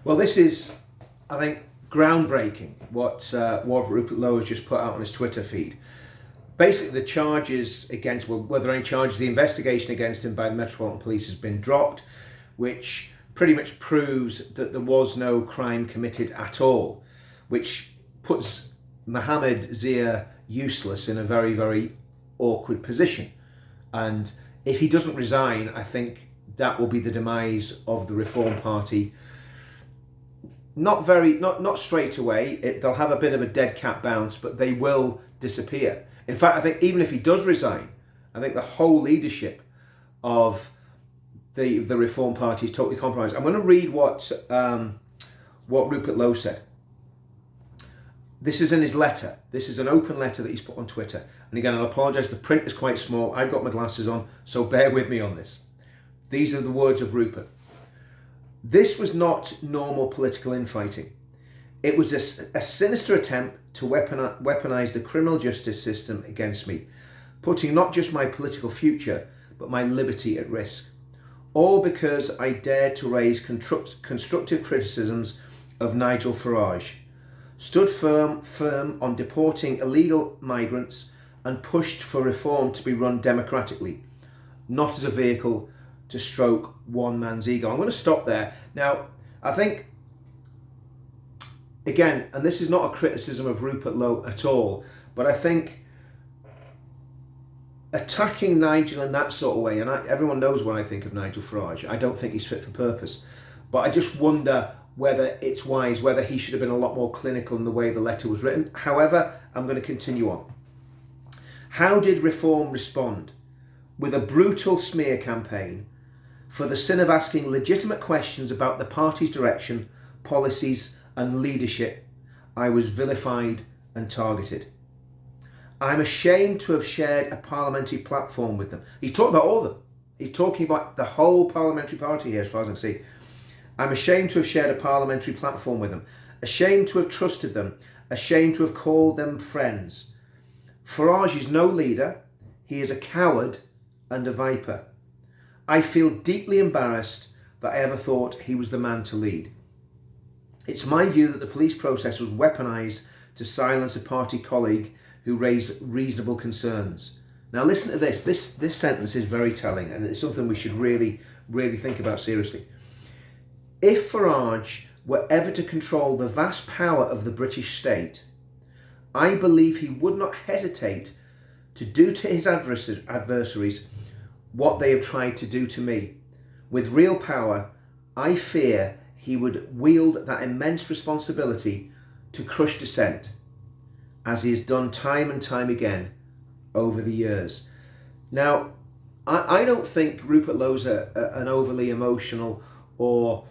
Well, this is, I think, groundbreaking, what Rupert Lowe has just put out on his Twitter feed. Basically, the charges against, well, whether any charges, the investigation against him by the Metropolitan Police has been dropped, which pretty much proves that there was no crime committed at all, which puts Mohammed Zia useless in a very, very awkward position. And if he doesn't resign, I think that will be the demise of the Reform Party. Not straight away. They'll have a bit of a dead cat bounce, but they will disappear. In fact, I think even if he does resign, I think the whole leadership of the Reform Party is totally compromised. I'm going to read what Rupert Lowe said. This is in his letter. This is an open letter that he's put on Twitter. And again, I'll apologise, the print is quite small. I've got my glasses on, so bear with me on this. These are the words of Rupert. This was not normal political infighting. It was a sinister attempt to weaponise the criminal justice system against me, putting not just my political future, but my liberty at risk. All because I dared to raise constructive criticisms of Nigel Farage, stood firm on deporting illegal migrants, and pushed for reform to be run democratically, not as a vehicle to stroke one man's ego. I'm going to stop there. Now, I think, again, and this is not a criticism of Rupert Lowe at all, but I think attacking Nigel in that sort of way, and everyone knows what I think of Nigel Farage. I don't think he's fit for purpose, but I just wonder whether it's wise, whether he should have been a lot more clinical in the way the letter was written. However, I'm going to continue on. How did Reform respond? With a brutal smear campaign for the sin of asking legitimate questions about the party's direction, policies and leadership. I was vilified and targeted. I'm ashamed to have shared a parliamentary platform with them. He's talking about all of them. He's talking about the whole parliamentary party here, as far as I can see. I'm ashamed to have shared a parliamentary platform with them. Ashamed to have trusted them. Ashamed to have called them friends. Farage is no leader. He is a coward and a viper. I feel deeply embarrassed that I ever thought he was the man to lead. It's my view that the police process was weaponised to silence a party colleague who raised reasonable concerns. Now listen to this. This sentence is very telling, and it's something we should really, really think about seriously. If Farage were ever to control the vast power of the British state, I believe he would not hesitate to do to his adversaries what they have tried to do to me. With real power, I fear he would wield that immense responsibility to crush dissent, as he has done time and time again over the years. Now, I don't think Rupert Lowe's an overly emotional or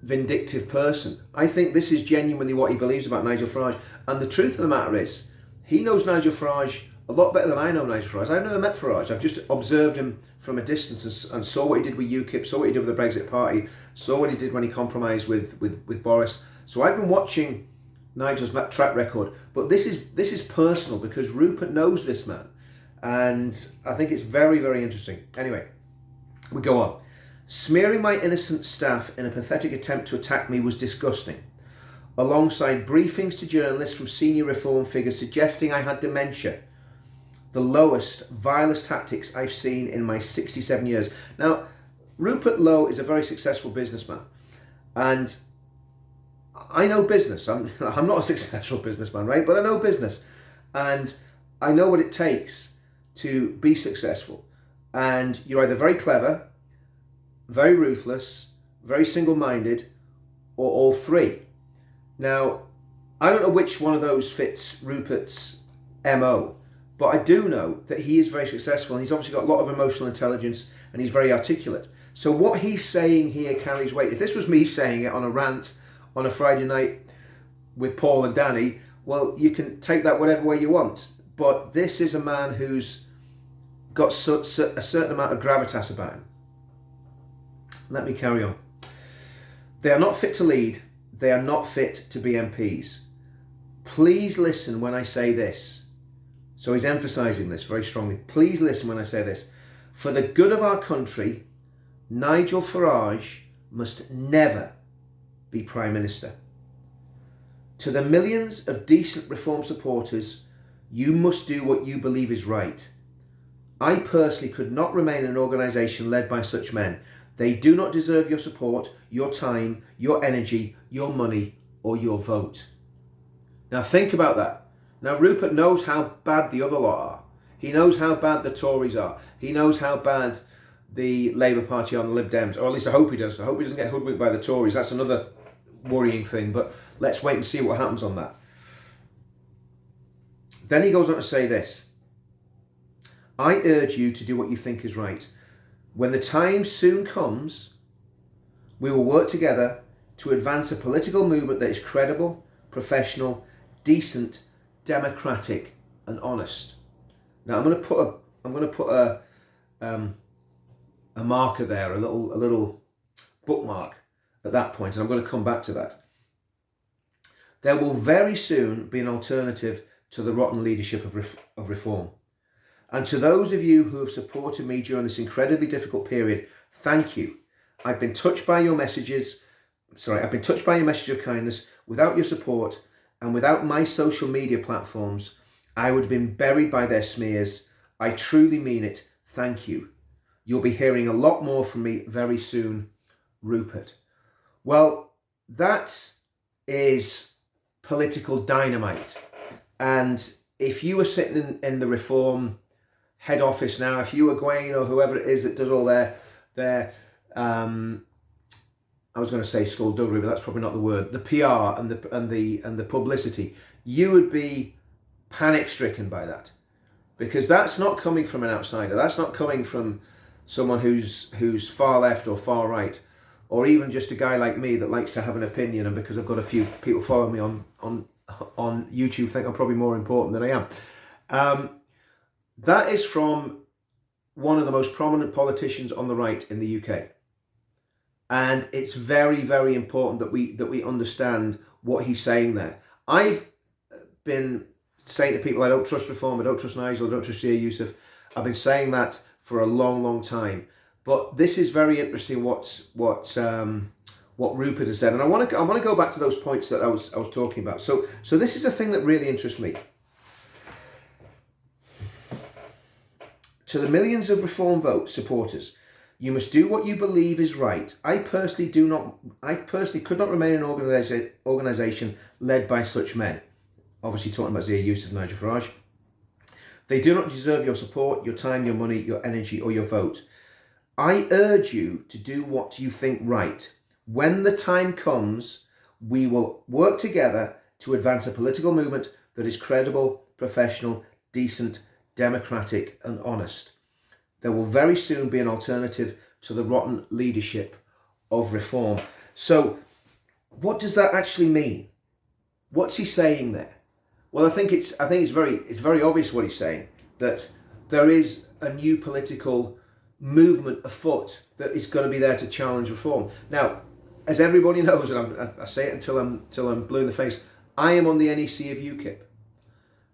vindictive person. I think this is genuinely what he believes about Nigel Farage. And the truth of the matter is, he knows Nigel Farage a lot better than I know Nigel Farage. I've never met Farage. I've just observed him from a distance and saw what he did with UKIP, saw what he did with the Brexit Party, saw what he did when he compromised with Boris. So I've been watching Nigel's track record. But this is personal because Rupert knows this man. And I think it's very, very interesting. Anyway, we go on. Smearing my innocent staff in a pathetic attempt to attack me was disgusting, alongside briefings to journalists from senior Reform figures suggesting I had dementia. The lowest, vilest tactics I've seen in my 67 years. Now, Rupert Lowe is a very successful businessman, and I know business. I'm not a successful businessman, right? But I know business, and I know what it takes to be successful. And you're either very clever, very ruthless, very single-minded, or all three. Now, I don't know which one of those fits Rupert's MO, but I do know that he is very successful, and he's obviously got a lot of emotional intelligence, and he's very articulate. So what he's saying here carries weight. If this was me saying it on a rant on a Friday night with Paul and Danny, well, you can take that whatever way you want. But this is a man who's got a certain amount of gravitas about him. Let me carry on. They are not fit to lead. They are not fit to be MPs. Please listen when I say this. So he's emphasising this very strongly. Please listen when I say this. For the good of our country, Nigel Farage must never, be Prime Minister. To the millions of decent reform supporters, you must do what you believe is right. I personally could not remain in an organisation led by such men. They do not deserve your support, your time, your energy, your money, or your vote. Now think about that. Now Rupert knows how bad the other lot are. He knows how bad the Tories are. He knows how bad the Labour Party are and the Lib Dems, or at least I hope he does. I hope he doesn't get hoodwinked by the Tories. That's another worrying thing, but let's wait and see what happens on that. Then he goes on to say this: I urge you to do what you think is right. When the time soon comes, we will work together to advance a political movement that is credible, professional, decent, democratic, and honest. Now I'm going to put a marker there, a little bookmark at that point, and I'm going to come back to that. There will very soon be an alternative to the rotten leadership of reform. And to those of you who have supported me during this incredibly difficult period, thank you. I've been touched by your message of kindness. Without your support and without my social media platforms, I would have been buried by their smears. I truly mean it. Thank you. You'll be hearing a lot more from me very soon, Rupert. Well, that is political dynamite. And if you were sitting in the Reform head office now, if you were Gwaine or whoever it is that does all their I was going to say skullduggery, but that's probably not the word, the PR and the publicity, you would be panic stricken by that, because that's not coming from an outsider. That's not coming from someone who's far left or far right, or even just a guy like me that likes to have an opinion, and because I've got a few people following me on YouTube think I'm probably more important than I am. That is from one of the most prominent politicians on the right in the UK. And it's very, very important that we understand what he's saying there. I've been saying to people, I don't trust Reform, I don't trust Nigel, I don't trust Yusuf. I've been saying that for a long, long time. But this is very interesting what Rupert has said, and I want to go back to those points that I was talking about. So this is a thing that really interests me. To the millions of Reform vote supporters, you must do what you believe is right. I personally could not remain in an organisation led by such men. Obviously talking about Yusuf and Nigel Farage. They do not deserve your support, your time, your money, your energy, or your vote. I urge you to do what you think right. When the time comes, we will work together to advance a political movement that is credible, professional, decent, democratic, and honest. There will very soon be an alternative to the rotten leadership of Reform. So what does that actually mean? What's he saying there? Well, I think it's very obvious what he's saying, that there is a new political movement afoot that is going to be there to challenge Reform. Now, as everybody knows, and I say it until I'm blue in the face, I am on the NEC of UKIP,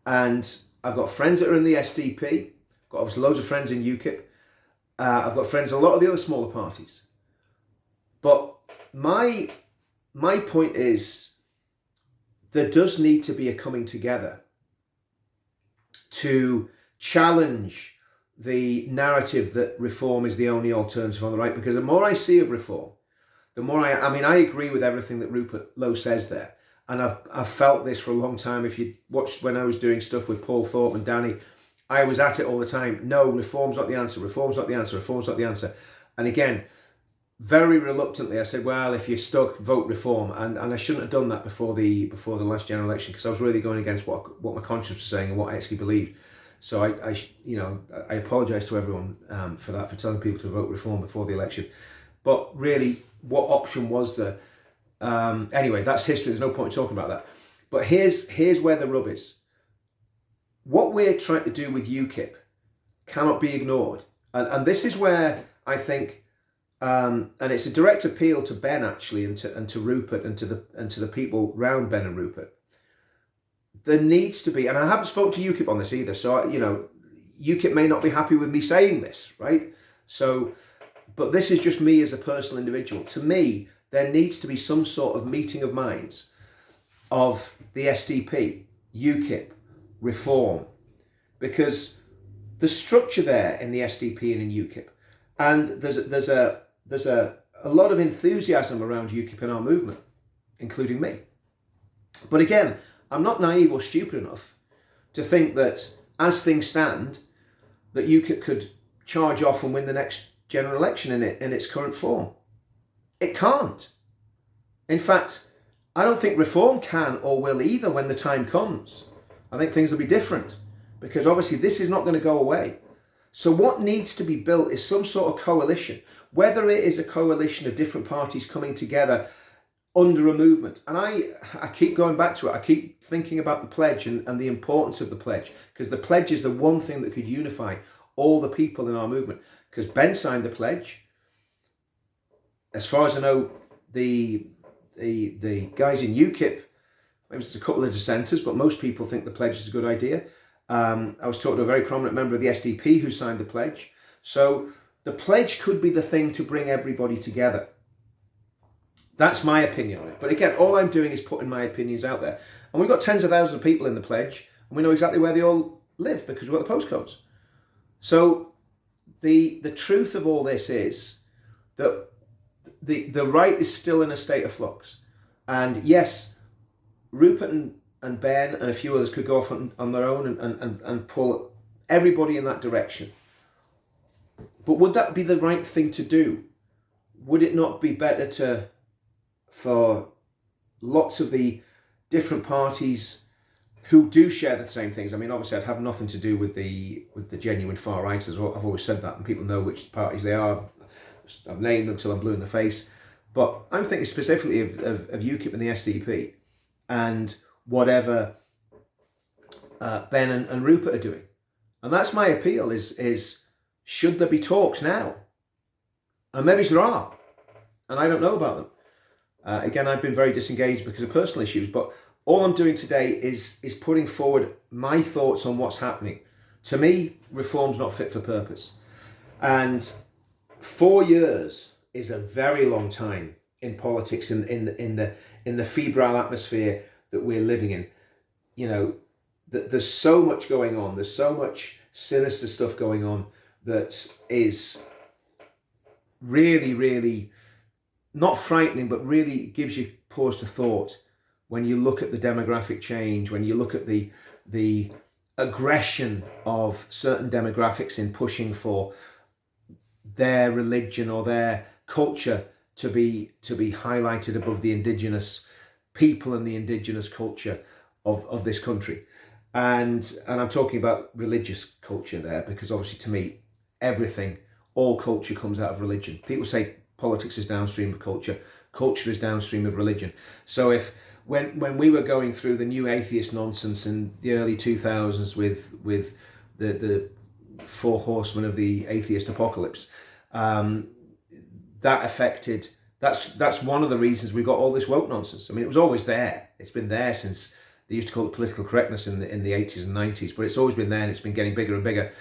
and I've got friends that are in the SDP. I've got obviously loads of friends in UKIP. I've got friends in a lot of the other smaller parties. But my point is, there does need to be a coming together to challenge the narrative that Reform is the only alternative on the right. Because the more I see of Reform, the more I agree with everything that Rupert Lowe says there. And I've felt this for a long time. If you watched when I was doing stuff with Paul Thorpe and Danny, I was at it all the time. No, Reform's not the answer. Reform's not the answer. Reform's not the answer. And again, very reluctantly, I said, well, if you're stuck, vote Reform. And I shouldn't have done that before the last general election, because I was really going against what my conscience was saying and what I actually believed. So I apologise to everyone for that, for telling people to vote Reform before the election. But really, what option was there? Anyway, that's history. There's no point in talking about that. But here's where the rub is. What we're trying to do with UKIP cannot be ignored. And this is where I think, and it's a direct appeal to Ben actually, and to Rupert and to the people around Ben and Rupert. There needs to be, and I haven't spoke to UKIP on this either, so UKIP may not be happy with me saying this, right? So, but this is just me as a personal individual. To me, there needs to be some sort of meeting of minds of the SDP, UKIP, Reform, because the structure there in the SDP and in UKIP, and there's a lot of enthusiasm around UKIP in our movement, including me. But again, I'm not naive or stupid enough to think that as things stand, that UKIP could charge off and win the next general election in its current form. It can't. In fact, I don't think Reform can or will either when the time comes. I think things will be different because obviously this is not going to go away. So what needs to be built is some sort of coalition, whether it is a coalition of different parties coming together under a movement. And I keep going back to it. I keep thinking about the pledge and the importance of the pledge, because the pledge is the one thing that could unify all the people in our movement. Because Ben signed the pledge. As far as I know, the guys in UKIP, maybe it's a couple of dissenters, but most people think the pledge is a good idea. I was talking to a very prominent member of the SDP who signed the pledge. So the pledge could be the thing to bring everybody together. That's my opinion on it. But again, all I'm doing is putting my opinions out there. And we've got tens of thousands of people in the pledge, and we know exactly where they all live because we've got the postcodes. So the truth of all this is that the right is still in a state of flux. And yes, Rupert and Ben and a few others could go off on their own and pull everybody in that direction. But would that be the right thing to do? Would it not be better for lots of the different parties who do share the same things? I mean, obviously I'd have nothing to do with the genuine far righters. I've always said that, and people know which parties they are. I've named them till I'm blue in the face. But I'm thinking specifically of UKIP and the SDP and whatever Ben and Rupert are doing. And that's my appeal is should there be talks now? And maybe there are, and I don't know about them. Again, I've been very disengaged because of personal issues, but all I'm doing today is putting forward my thoughts on what's happening. To me, Reform's not fit for purpose. And 4 years is a very long time in politics, in the febrile atmosphere that we're living in. You know, there's so much going on. There's so much sinister stuff going on that is really, really not frightening, but really gives you pause to thought when you look at the demographic change, when you look at the aggression of certain demographics in pushing for their religion or their culture to be highlighted above the indigenous people and the indigenous culture of this country. And I'm talking about religious culture there, because obviously to me, everything, all culture comes out of religion. People say politics is downstream of culture. Culture is downstream of religion. So when we were going through the new atheist nonsense in the early 2000s with the four horsemen of the atheist apocalypse, that affected, that's one of the reasons we got all this woke nonsense. I mean, it was always there. It's been there since they used to call it political correctness in the 80s and 90s, but it's always been there, and it's been getting bigger and bigger.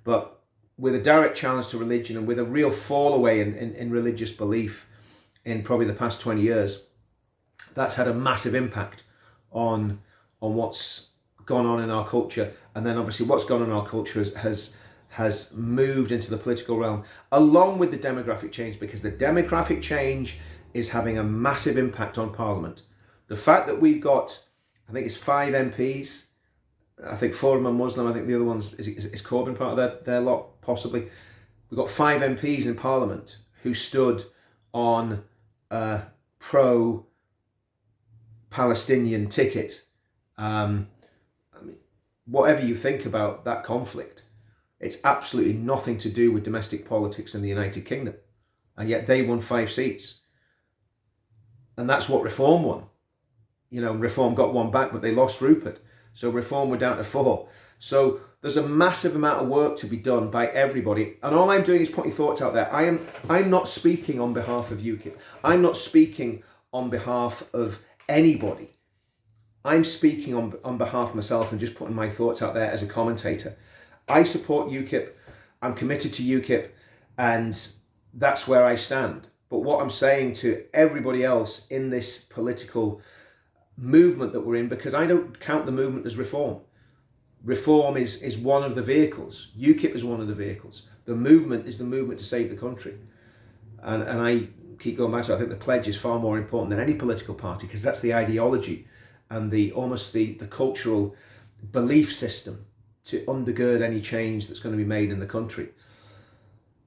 But with a direct challenge to religion and with a real fall away in religious belief in probably the past 20 years, that's had a massive impact on what's gone on in our culture. And then obviously what's gone on in our culture has moved into the political realm, along with the demographic change, because the demographic change is having a massive impact on Parliament. The fact that we've got, I think it's 5 MPs, I think 4 of them are Muslim, I think the other one's, is Corbyn part of their lot, possibly. We've got 5 MPs in Parliament who stood on a pro-Palestinian ticket. I mean, whatever you think about that conflict, it's absolutely nothing to do with domestic politics in the United Kingdom. And yet they won 5 seats. And that's what Reform won. You know, Reform got 1 back, but they lost Rupert. So Reform were down to 4. So there's a massive amount of work to be done by everybody. And all I'm doing is putting thoughts out there. I'm not speaking on behalf of UKIP. I'm not speaking on behalf of anybody. I'm speaking on behalf of myself and just putting my thoughts out there as a commentator. I support UKIP. I'm committed to UKIP, and that's where I stand. But what I'm saying to everybody else in this political movement that we're in, because I don't count the movement as reform. Reform is one of the vehicles. UKIP is one of the vehicles. The movement is the movement to save the country. And I keep going back to, I think the pledge is far more important than any political party, because that's the ideology and the cultural belief system to undergird any change that's going to be made in the country.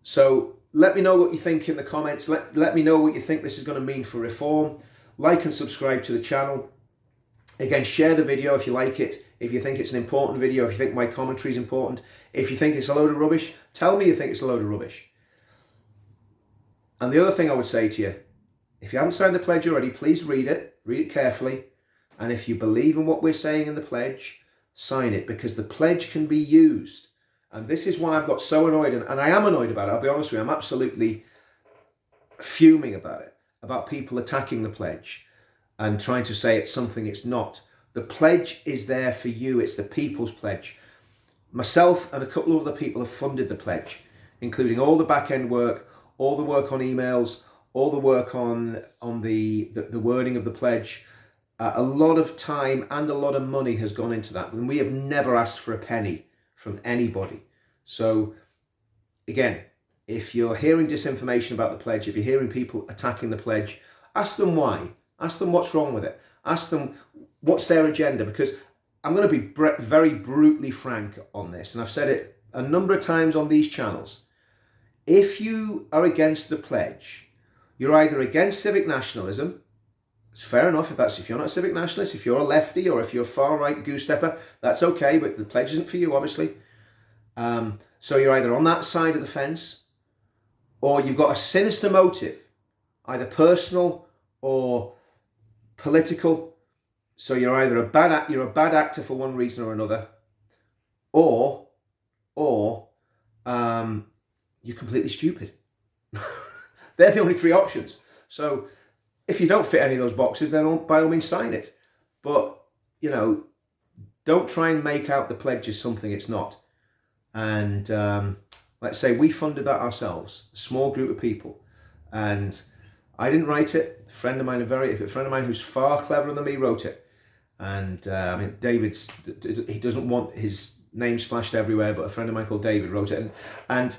So let me know what you think in the comments. Let me know what you think this is going to mean for reform. Like and subscribe to the channel. Again, share the video if you like it. If you think it's an important video, if you think my commentary is important, if you think it's a load of rubbish, tell me you think it's a load of rubbish. And the other thing I would say to you, if you haven't signed the pledge already, please read it carefully. And if you believe in what we're saying in the pledge, sign it, because the pledge can be used. And this is why I've got so annoyed, and I am annoyed about it, I'll be honest with you, I'm absolutely fuming about it, about people attacking the pledge and trying to say it's something it's not. The pledge is there for you, it's the people's pledge. Myself and a couple of other people have funded the pledge, including all the back-end work, all the work on emails, all the work on the wording of the pledge. A lot of time and a lot of money has gone into that, and we have never asked for a penny from anybody. So again, if you're hearing disinformation about the pledge, if you're hearing people attacking the pledge, ask them why. Ask them what's wrong with it. Ask them what's their agenda, because I'm going to be very brutally frank on this, and I've said it a number of times on these channels. If you are against the pledge, you're either against civic nationalism. It's fair enough if you're not a civic nationalist, if you're a lefty or if you're a far-right goose-stepper, that's okay, but the pledge isn't for you, obviously. So you're either on that side of the fence, or you've got a sinister motive, either personal or political. So you're either a bad actor for one reason or another, or you're completely stupid. They're the only three options. So if you don't fit any of those boxes, then by all means sign it. But, you know, don't try and make out the pledge as something it's not. And let's say we funded that ourselves, a small group of people. And I didn't write it. A friend of mine who's far cleverer than me wrote it. And I mean, he doesn't want his name splashed everywhere, but a friend of mine called David wrote it. And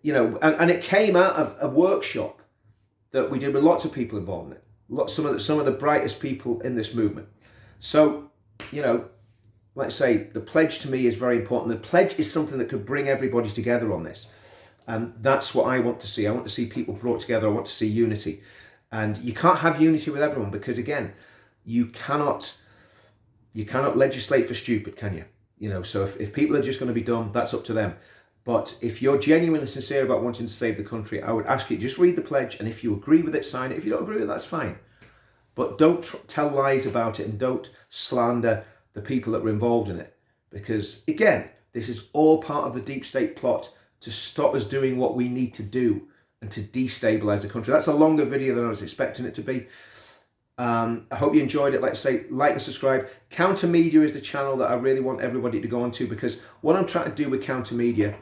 you know, and it came out of a workshop that we did with lots of people involved in it. Some of the brightest people in this movement. So, you know, let's say the pledge to me is very important. The pledge is something that could bring everybody together on this. And that's what I want to see. I want to see people brought together. I want to see unity. And you can't have unity with everyone, because again, you cannot legislate for stupid, can you? You know, so if people are just going to be dumb, that's up to them. But if you're genuinely sincere about wanting to save the country, I would ask you, just read the pledge, and if you agree with it, sign it. If you don't agree with it, that's fine. But don't tell lies about it, and don't slander the people that were involved in it. Because, again, this is all part of the deep state plot to stop us doing what we need to do and to destabilise the country. That's a longer video than I was expecting it to be. I hope you enjoyed it. Like I say, like and subscribe. Counter Media is the channel that I really want everybody to go on to, because what I'm trying to do with Counter Media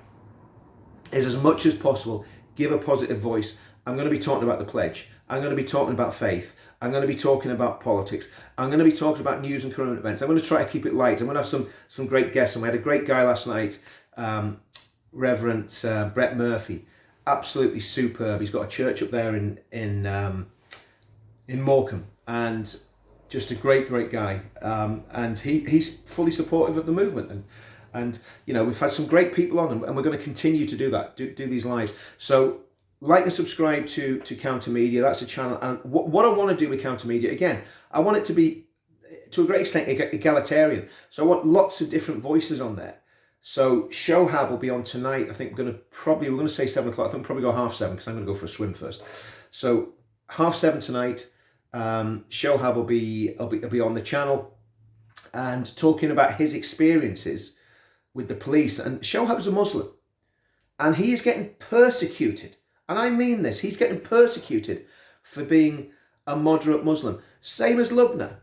is, as much as possible, give a positive voice. I'm going to be talking about the pledge. I'm going to be talking about faith. I'm going to be talking about politics. I'm going to be talking about news and current events. I'm going to try to keep it light. I'm going to have some great guests. And we had a great guy last night, Reverend Brett Murphy. Absolutely superb. He's got a church up there in Morecambe, and just a great guy. And he's fully supportive of the movement. And you know, we've had some great people on, and we're going to continue to do that, do these lives. So like and subscribe to Counter Media. That's a channel. And what I want to do with Counter Media, again, I want it to be, to a great extent, egalitarian. So I want lots of different voices on there. So Shohab will be on tonight. I think we're going to say 7 o'clock. I think we'll probably go 7:30, because I'm going to go for a swim first. So 7:30 tonight. Shohab will be on the channel and talking about his experiences with the police. And Shohab's a Muslim, and he is getting persecuted. And I mean this, he's getting persecuted for being a moderate Muslim. Same as Lubna.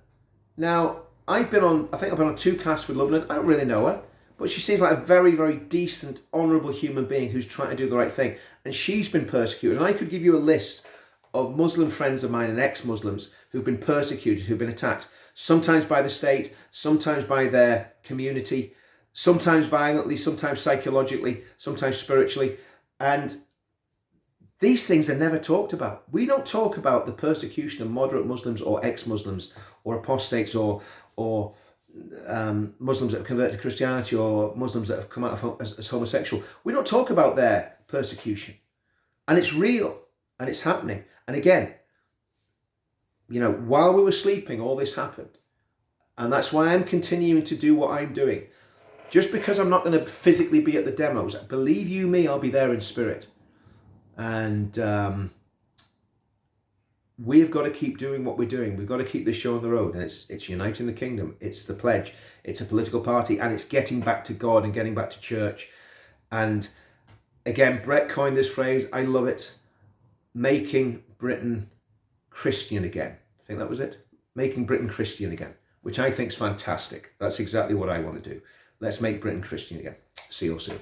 Now, I think I've been on 2 casts with Lubna. I don't really know her, but she seems like a very decent, honourable human being who's trying to do the right thing. And she's been persecuted. And I could give you a list of Muslim friends of mine and ex-Muslims who've been persecuted, who've been attacked, sometimes by the state, sometimes by their community, sometimes violently, sometimes psychologically, sometimes spiritually. And these things are never talked about. We don't talk about the persecution of moderate Muslims or ex-Muslims or apostates or Muslims that have converted to Christianity or Muslims that have come out as homosexual. We don't talk about their persecution. And it's real and it's happening. And again, you know, while we were sleeping, all this happened. And that's why I'm continuing to do what I'm doing. Just because I'm not going to physically be at the demos, believe you me, I'll be there in spirit. And we've got to keep doing what we're doing. We've got to keep this show on the road. And it's uniting the kingdom. It's the pledge. It's a political party. And it's getting back to God and getting back to church. And again, Brett coined this phrase. I love it. Making Britain Christian again. I think that was it. Making Britain Christian again, which I think is fantastic. That's exactly what I want to do. Let's make Britain Christian again. See you all soon.